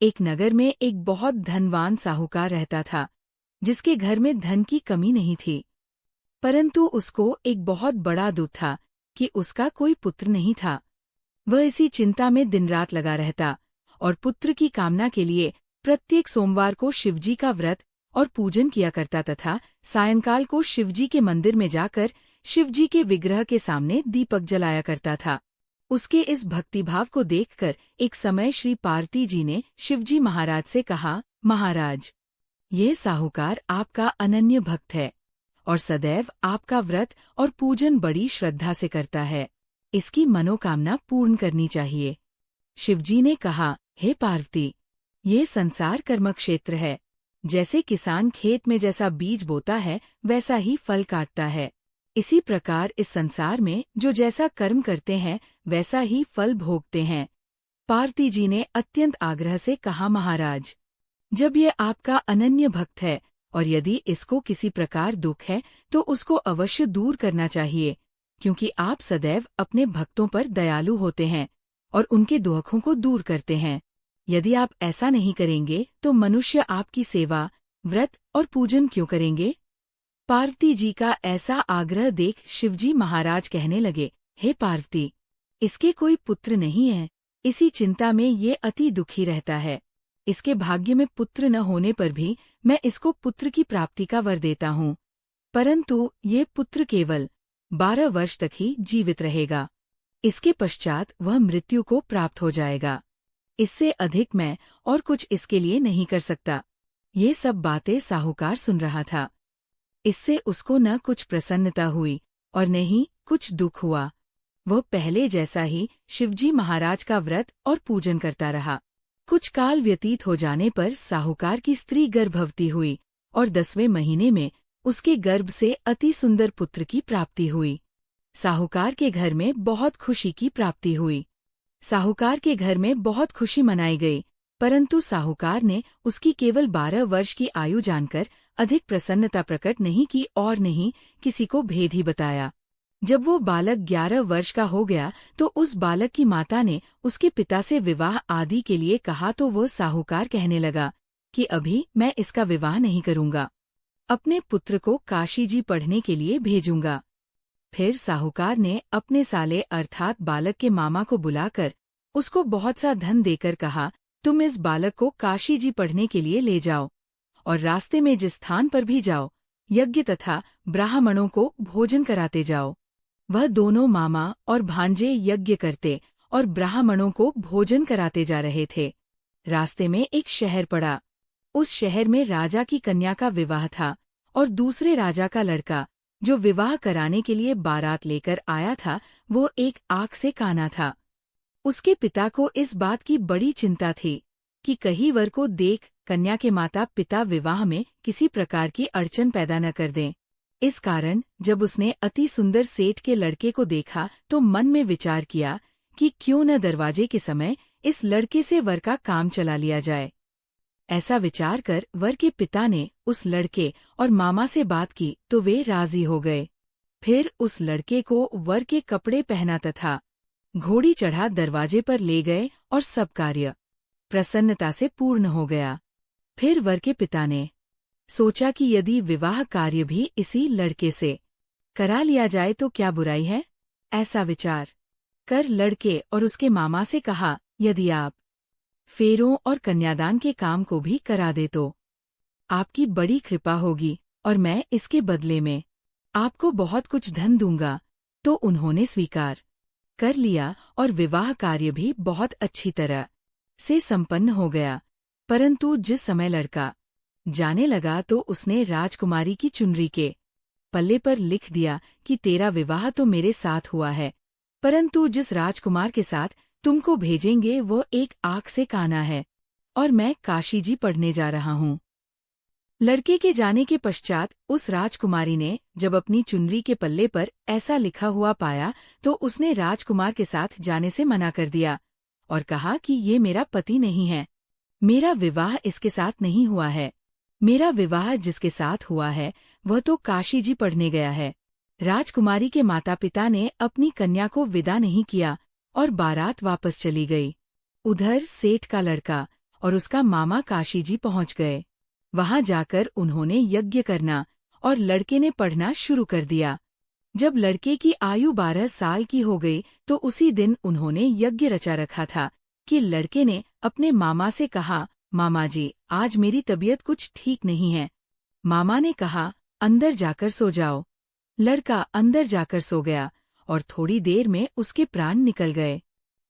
एक नगर में एक बहुत धनवान साहूकार रहता था, जिसके घर में धन की कमी नहीं थी। परंतु उसको एक बहुत बड़ा दुख था कि उसका कोई पुत्र नहीं था। वह इसी चिंता में दिन रात लगा रहता और पुत्र की कामना के लिए प्रत्येक सोमवार को शिवजी का व्रत और पूजन किया करता तथा सायंकाल को शिवजी के मंदिर में जाकर शिवजी के विग्रह के सामने दीपक जलाया करता था। उसके इस भक्तिभाव को देखकर एक समय श्री पार्वती जी ने शिवजी महाराज से कहा, महाराज, ये साहूकार आपका अनन्य भक्त है और सदैव आपका व्रत और पूजन बड़ी श्रद्धा से करता है। इसकी मनोकामना पूर्ण करनी चाहिए। शिवजी ने कहा, हे पार्वती, ये संसार कर्मक्षेत्र है। जैसे किसान खेत में जैसा बीज बोता है वैसा ही फल काटता है, इसी प्रकार इस संसार में जो जैसा कर्म करते हैं वैसा ही फल भोगते हैं। पार्वती जी ने अत्यंत आग्रह से कहा, महाराज, जब ये आपका अनन्य भक्त है और यदि इसको किसी प्रकार दुख है तो उसको अवश्य दूर करना चाहिए, क्योंकि आप सदैव अपने भक्तों पर दयालु होते हैं और उनके दुखों को दूर करते हैं। यदि आप ऐसा नहीं करेंगे तो मनुष्य आपकी सेवा, व्रत और पूजन क्यों करेंगे? पार्वती जी का ऐसा आग्रह देख शिवजी महाराज कहने लगे, हे पार्वती, इसके कोई पुत्र नहीं है। इसी चिंता में ये अति दुखी रहता है। इसके भाग्य में पुत्र न होने पर भी मैं इसको पुत्र की प्राप्ति का वर देता हूँ, परंतु ये पुत्र केवल 12 वर्ष तक ही जीवित रहेगा। इसके पश्चात वह मृत्यु को प्राप्त हो जाएगा। इससे अधिक मैं और कुछ इसके लिए नहीं कर सकता। ये सब बातें साहूकार सुन रहा था। इससे उसको न कुछ प्रसन्नता हुई और न ही कुछ दुख हुआ। वह पहले जैसा ही शिवजी महाराज का व्रत और पूजन करता रहा। कुछ काल व्यतीत हो जाने पर साहूकार की स्त्री गर्भवती हुई और 10वें महीने में उसके गर्भ से अति सुंदर पुत्र की प्राप्ति हुई। साहूकार के घर में बहुत खुशी की प्राप्ति हुई। साहूकार के घर में बहुत खुशी मनाई गई, परंतु साहूकार ने उसकी केवल 12 वर्ष की आयु जानकर अधिक प्रसन्नता प्रकट नहीं की और नहीं किसी को भेद ही बताया। जब वो बालक 11 वर्ष का हो गया तो उस बालक की माता ने उसके पिता से विवाह आदि के लिए कहा, तो वो साहूकार कहने लगा कि अभी मैं इसका विवाह नहीं करूंगा, अपने पुत्र को काशी जी पढ़ने के लिए भेजूंगा। फिर साहूकार ने अपने साले अर्थात बालक के मामा को बुलाकर उसको बहुत सा धन देकर कहा, तुम इस बालक को काशी जी पढ़ने के लिए ले जाओ और रास्ते में जिस स्थान पर भी जाओ यज्ञ तथा ब्राह्मणों को भोजन कराते जाओ। वह दोनों मामा और भांजे यज्ञ करते और ब्राह्मणों को भोजन कराते जा रहे थे। रास्ते में एक शहर पड़ा। उस शहर में राजा की कन्या का विवाह था और दूसरे राजा का लड़का जो विवाह कराने के लिए बारात लेकर आया था वो एक आँख से काना था। उसके पिता को इस बात की बड़ी चिंता थी कि कहीं वर को देख कन्या के माता पिता विवाह में किसी प्रकार की अड़चन पैदा न कर दें। इस कारण जब उसने अति सुंदर सेठ के लड़के को देखा तो मन में विचार किया कि क्यों न दरवाजे के समय इस लड़के से वर का काम चला लिया जाए। ऐसा विचार कर वर के पिता ने उस लड़के और मामा से बात की तो वे राजी हो गए। फिर उस लड़के को वर के कपड़े पहना तथा घोड़ी चढ़ा दरवाजे पर ले गए और सब कार्य प्रसन्नता से पूर्ण हो गया। फिर वर के पिता ने सोचा कि यदि विवाह कार्य भी इसी लड़के से करा लिया जाए तो क्या बुराई है। ऐसा विचार कर लड़के और उसके मामा से कहा, यदि आप फेरों और कन्यादान के काम को भी करा दे तो आपकी बड़ी कृपा होगी और मैं इसके बदले में आपको बहुत कुछ धन दूंगा। तो उन्होंने स्वीकार कर लिया और विवाह कार्य भी बहुत अच्छी तरह से संपन्न हो गया। परंतु जिस समय लड़का जाने लगा तो उसने राजकुमारी की चुनरी के पल्ले पर लिख दिया कि तेरा विवाह तो मेरे साथ हुआ है, परंतु जिस राजकुमार के साथ तुमको भेजेंगे वो एक आँख से काना है और मैं काशी जी पढ़ने जा रहा हूँ। लड़के के जाने के पश्चात उस राजकुमारी ने जब अपनी चुनरी के पल्ले पर ऐसा लिखा हुआ पाया तो उसने राजकुमार के साथ जाने से मना कर दिया और कहा कि ये मेरा पति नहीं है, मेरा विवाह इसके साथ नहीं हुआ है। मेरा विवाह जिसके साथ हुआ है वह तो काशी जी पढ़ने गया है। राजकुमारी के माता पिता ने अपनी कन्या को विदा नहीं किया और बारात वापस चली गई। उधर सेठ का लड़का और उसका मामा काशी जी पहुंच गए। वहां जाकर उन्होंने यज्ञ करना और लड़के ने पढ़ना शुरू कर दिया। जब लड़के की आयु 12 साल की हो गई तो उसी दिन उन्होंने यज्ञ रचा रखा था कि लड़के ने अपने मामा से कहा, मामा जी, आज मेरी तबीयत कुछ ठीक नहीं है। मामा ने कहा, अंदर जाकर सो जाओ। लड़का अंदर जाकर सो गया और थोड़ी देर में उसके प्राण निकल गए।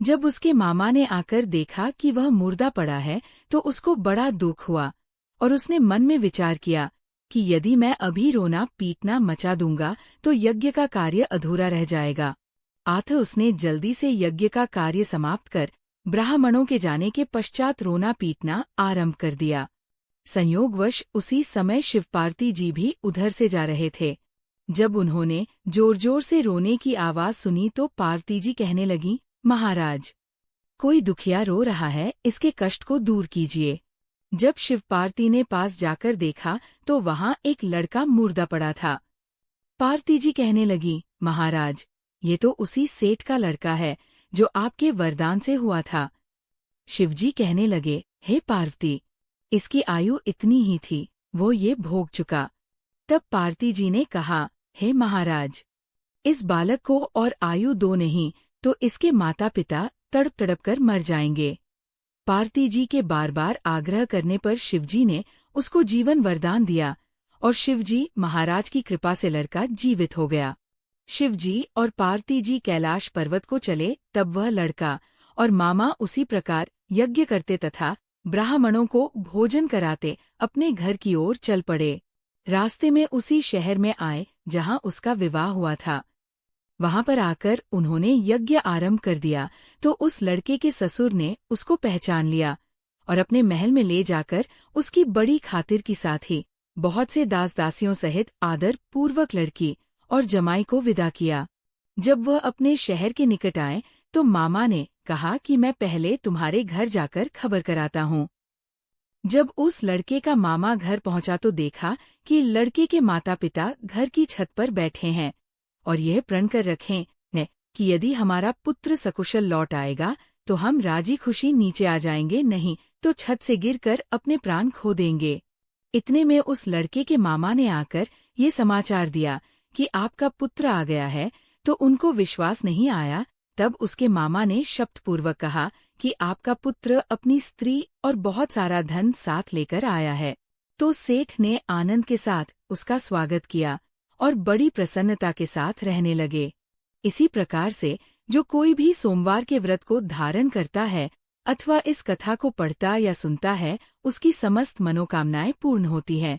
जब उसके मामा ने आकर देखा कि वह मुर्दा पड़ा है तो उसको बड़ा दुख हुआ और उसने मन में विचार किया कि यदि मैं अभी रोना पीटना मचा दूंगा तो यज्ञ का कार्य अधूरा रह जाएगा। अतः उसने जल्दी से यज्ञ का कार्य समाप्त कर ब्राह्मणों के जाने के पश्चात रोना पीटना आरंभ कर दिया। संयोगवश उसी समय शिवपार्वती जी भी उधर से जा रहे थे। जब उन्होंने जोर जोर से रोने की आवाज सुनी तो पार्वती जी कहने लगी, महाराज, कोई दुखिया रो रहा है, इसके कष्ट को दूर कीजिए। जब शिवपार्वती ने पास जाकर देखा तो वहां एक लड़का मुर्दा पड़ा था। पार्वती जी कहने लगी, महाराज, ये तो उसी सेठ का लड़का है जो आपके वरदान से हुआ था। शिवजी कहने लगे, हे पार्वती, इसकी आयु इतनी ही थी, वो ये भोग चुका। तब पार्वती जी ने कहा, हे महाराज, इस बालक को और आयु दो नहीं तो इसके माता पिता तड़प तड़प कर मर जाएंगे। पार्वती जी के बार बार आग्रह करने पर शिवजी ने उसको जीवन वरदान दिया और शिवजी महाराज की कृपा से लड़का जीवित हो गया। शिवजी और पार्वती जी कैलाश पर्वत को चले तब वह लड़का और मामा उसी प्रकार यज्ञ करते तथा ब्राह्मणों को भोजन कराते अपने घर की ओर चल पड़े। रास्ते में उसी शहर में आए जहां उसका विवाह हुआ था। वहां पर आकर उन्होंने यज्ञ आरंभ कर दिया तो उस लड़के के ससुर ने उसको पहचान लिया और अपने महल में ले जाकर उसकी बड़ी खातिर की साथ ही बहुत से दास दासियों सहित आदर पूर्वक लड़की और जमाई को विदा किया। जब वह अपने शहर के निकट आए तो मामा ने कहा कि मैं पहले तुम्हारे घर जाकर खबर कराता हूँ। जब उस लड़के का मामा घर पहुंचा तो देखा कि लड़के के माता पिता घर की छत पर बैठे हैं और यह प्रण कर रखे हैं कि यदि हमारा पुत्र सकुशल लौट आएगा तो हम राजी खुशी नीचे आ जाएंगे, नहीं तो छत से गिरकर अपने प्राण खो देंगे। इतने में उस लड़के के मामा ने आकर ये समाचार दिया कि आपका पुत्र आ गया है, तो उनको विश्वास नहीं आया। तब उसके मामा ने शब्दपूर्वक कहा कि आपका पुत्र अपनी स्त्री और बहुत सारा धन साथ लेकर आया है। तो सेठ ने आनंद के साथ उसका स्वागत किया और बड़ी प्रसन्नता के साथ रहने लगे। इसी प्रकार से जो कोई भी सोमवार के व्रत को धारण करता है अथवा इस कथा को पढ़ता या सुनता है, उसकी समस्त मनोकामनाएं पूर्ण होती हैं।